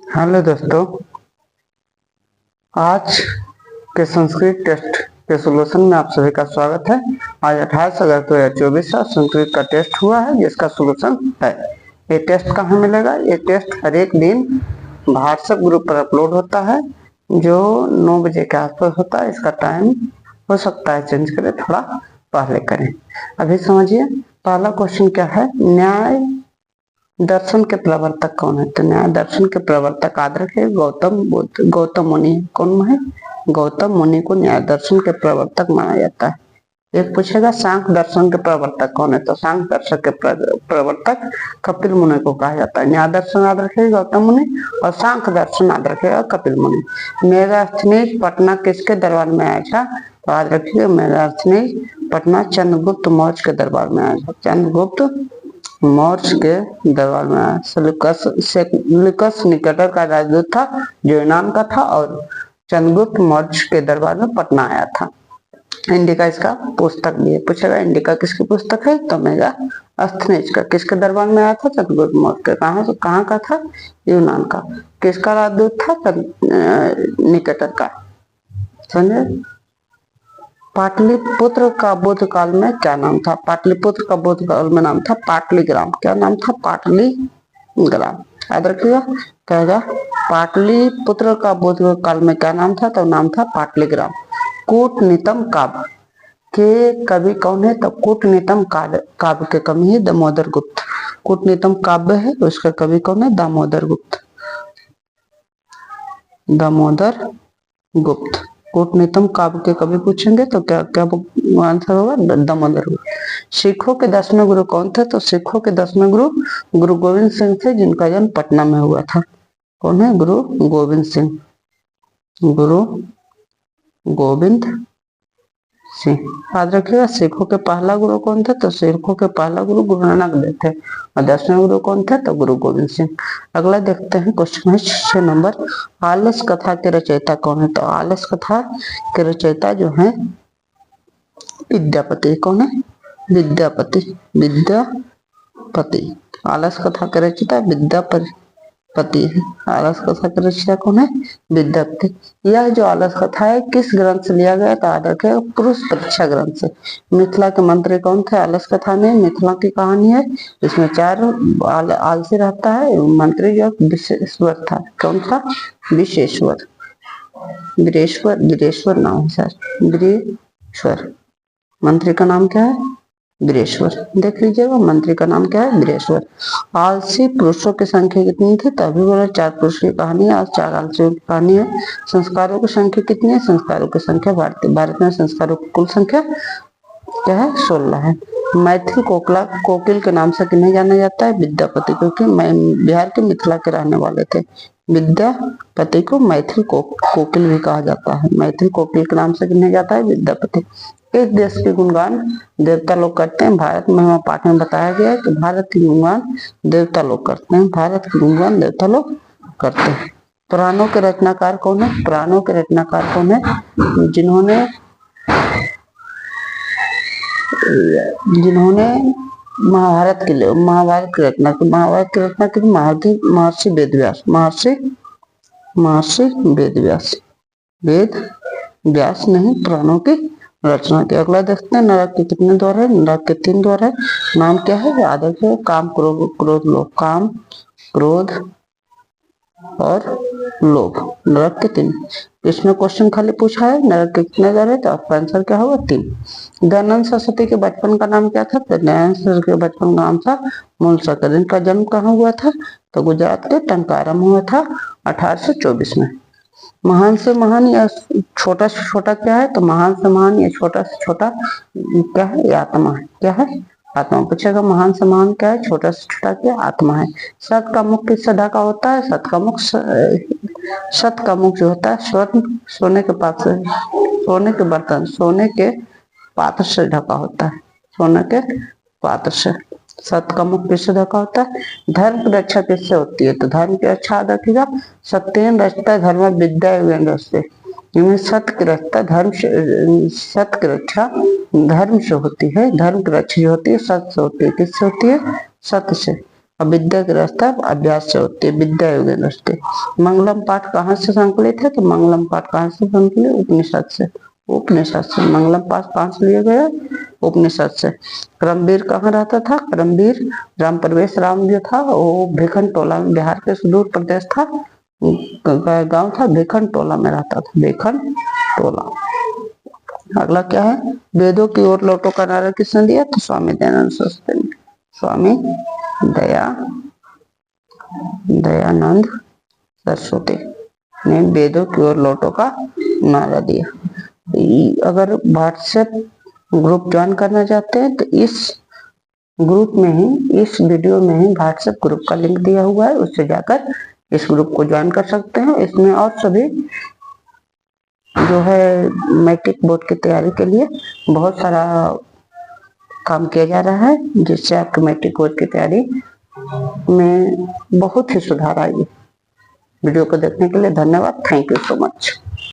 Hello दोस्तों, आज के संस्कृत टेस्ट के सोल्यूशन में आप सभी का स्वागत है। आज 28 अगस्त 2024 का संस्कृत का टेस्ट हुआ है जिसका सोल्यूशन है। ये टेस्ट कहाँ मिलेगा? ये टेस्ट हर एक दिन व्हाट्सएप ग्रुप पर अपलोड होता है जो 9 बजे के आसपास होता है। इसका टाइम हो सकता है चेंज करें, थोड़ा पहले करें। अभी समझिए, पहला क्वेश्चन क्या है? न्याय दर्शन के प्रवर्तक कौन है? तो न्याय दर्शन के प्रवर्तक याद रखे गौतम बुद्ध, गौतम मुनि। कौन है? गौतम मुनि को न्याय दर्शन के प्रवर्तक माना जाता है। एक पूछेगा सांख्य दर्शन के प्रवर्तक कौन है? तो सांख्य दर्शन के प्रवर्तक कपिल मुनि को कहा जाता है। न्याय दर्शन याद रखेगा गौतम मुनि और सांख्य दर्शन याद रखेगा कपिल मुनि। मेगास्थनीज पटना किसके दरबार में आया था? तो याद रखिएगा मेगास्थनीज पटना चंद्रगुप्त मौर्य के दरबार में आया था। चंद्रगुप्त मौर्य के दरबार में आया। सेल्यूकस निकेटर का राजदूत था जो यूनान का था और चंद्रगुप्त मौर्य के दरबार में पटना आया था। इंडिका इसका पुस्तक भी है। पूछेगा इंडिका किसकी पुस्तक है? तो मेगास्थनीज का। किसके दरबार में आया था? चंद्रगुप्त मौर्य के। कहाँ का था? यूनान का। किसका राजदूत था? निकेटर का। समझे? पाटलिपुत्र का बुद्ध काल में क्या नाम था? पाटलिपुत्र का बुद्ध काल में नाम था पाटलीग्राम। क्या नाम था? पाटलीग्राम। याद रखिएगा। कहेगा पाटलिपुत्र का बुद्ध काल में क्या नाम था? तो नाम था पाटलीग्राम। कूटनीतम काव्य के कवि कौन है? तो कूटनीतम काव्य के कवि है दामोदर गुप्त। कूटनीतम काव्य है, उसका कवि कौन है? दामोदर गुप्त। दामोदर गुप्त। कूटनीतम काव्य के कवि पूछेंगे तो क्या क्या आंसर होगा? दामोदर गुप्त। सिखों के 10वें गुरु कौन थे? तो सिखों के 10वें गुरु गुरु गोविंद सिंह थे जिनका जन्म पटना में हुआ था। कौन है? गुरु गोविंद सिंह। गुरु गोविंद सिंह। याद रखिएगा। सिखों के पहला गुरु कौन थे? तो सिखों के पहला गुरु गुरु नानक देव थे और 10वें गुरु कौन थे? तो गुरु गोविंद सिंह। अगला देखते हैं क्वेश्चन है 6 नंबर। आलस कथा के रचयिता कौन है? तो आलस कथा के रचयिता जो है विद्यापति। कौन है? विद्यापति। विद्यापति। आलस कथा के रचयिता विद्यापति है। आलस कथा के रचयिता कौन है? विद्यापति। यह जो आलस कथा है किस ग्रंथ से लिया गया? तो याद रखेगा पुरुष परीक्षा ग्रंथ से। मिथिला के मंत्री कौन थे? आलस कथा में मिथिला की कहानी है। इसमें 4 आलसी रहता है। मंत्री जो विशेश्वर था। कौन था? विशेश्वर। वीरेश्वर नाम है सर। वीरेश्वर। मंत्री का नाम क्या है? वीरेश्वर। देख लीजिएगा मंत्री का नाम क्या है? वीरेश्वर। आलसी पुरुषों की संख्या कितनी थी? तो अभी बोला 4 पुरुष की कहानी है, आज 4 आलसियों की कहानी है। संस्कारों की संख्या कितनी है? संस्कारों की संख्या भारत में संस्कारों की कुल संख्या क्या है? 16 है। मैथिल कोकिल के नाम से किन्हें जाना जाता है? विद्यापति, क्योंकि बिहार के मिथिला के रहने वाले थे। विद्यापति को मैथिल कोकिल भी कहा जाता है। मैथिल कोकिल के नाम से किन्हें जाता है? विद्यापति। इस देश के गुणगान देवता लोग करते हैं। भारत में हमारे पाठ में बताया गया है कि भारत के गुणगान देवता लोग करते हैं। भारत के गुणगान देवता लोग करते हैं। पुराणों के रचनाकार कौन है? पुराणों के रचनाकार कौन है? जिन्होंने महाभारत की रचना की। महर्षि वेदव्यास। महर्षि वेद व्यास नहीं, पुराणों की रचना की। अगला देखते हैं नरक के कितने द्वार है? नरक के 3 द्वार है। नाम क्या है? आदर से काम, क्रोध, लोभ। काम, क्रोध और लोभ। नरक के 3। इसमें क्वेश्चन खाली पूछा है नरक के कितने द्वार है, तो आपका आंसर क्या होगा? 3। दयानंद सरस्वती के बचपन का नाम क्या था? तो दयानंद सरस्वती के बचपन का नाम था मूलसागर। इनका जन्म कहाँ हुआ था? तो गुजरात के टंकारा में हुआ था 1824 में। महान से महान या छोटा से छोटा क्या है? तो महान से महान या छोटा से छोटा क्या है? ये आत्मा है। क्या है? आत्मा। पूछेगा महान से महान क्या है? छोटा से छोटा क्या? आत्मा है। सत का मुख किस सदा का होता है? सत का मुख जो होता है स्वर्ण, सोने के बर्तन, सोने के पात्र से ढका होता है। सोने के पात्र से। सत का मुख किससे ढका होता है? धर्म की रक्षा किससे होती है? तो धर्म की रक्षा याद रखिएगा सत्येन रचता धर्म विद्या से। सत्य की रक्षा धर्म से होती है। धर्म की रक्षा जो होती है सत्य से होती है। किससे होती है? सत्य से। अविद्या गृहस्थ अभ्यास से होती है, विद्या योग दृष्टि। मंगलम पाठ कहाँ से संकलित है? तो मंगलम पाठ कहाँ से संकलित? उपनिषद से। उपनिषद से मंगलम पाठ कहाँ से लिया गया? उपनिषद से। करमवीर कहाँ रहता था? करमवीर राम प्रवेश राम जो था वो भिखन टोला में, बिहार के सुदूर प्रदेश था, गांव था, भिखन टोला में रहता था, भिखन टोला। अगला क्या है? वेदों की ओर लौटो का नारा किसने दिया? तो स्वामी दयानंद सरस्वती ने। स्वामी दयानंद सरस्वती ने वेदों की ओर लौटो का नारा दिया। अगर व्हाट्सएप ग्रुप ज्वाइन करना चाहते हैं तो इस ग्रुप में ही, इस वीडियो में ही व्हाट्सएप ग्रुप का लिंक दिया हुआ है, उससे जाकर इस ग्रुप को ज्वाइन कर सकते हैं। इसमें और सभी जो है मैट्रिक बोर्ड की तैयारी के लिए बहुत सारा काम किया जा रहा है, जिससे आपकी मैट्रिक बोर्ड की तैयारी में बहुत ही सुधार आएगी। वीडियो को देखने के लिए धन्यवाद। Thank you so much.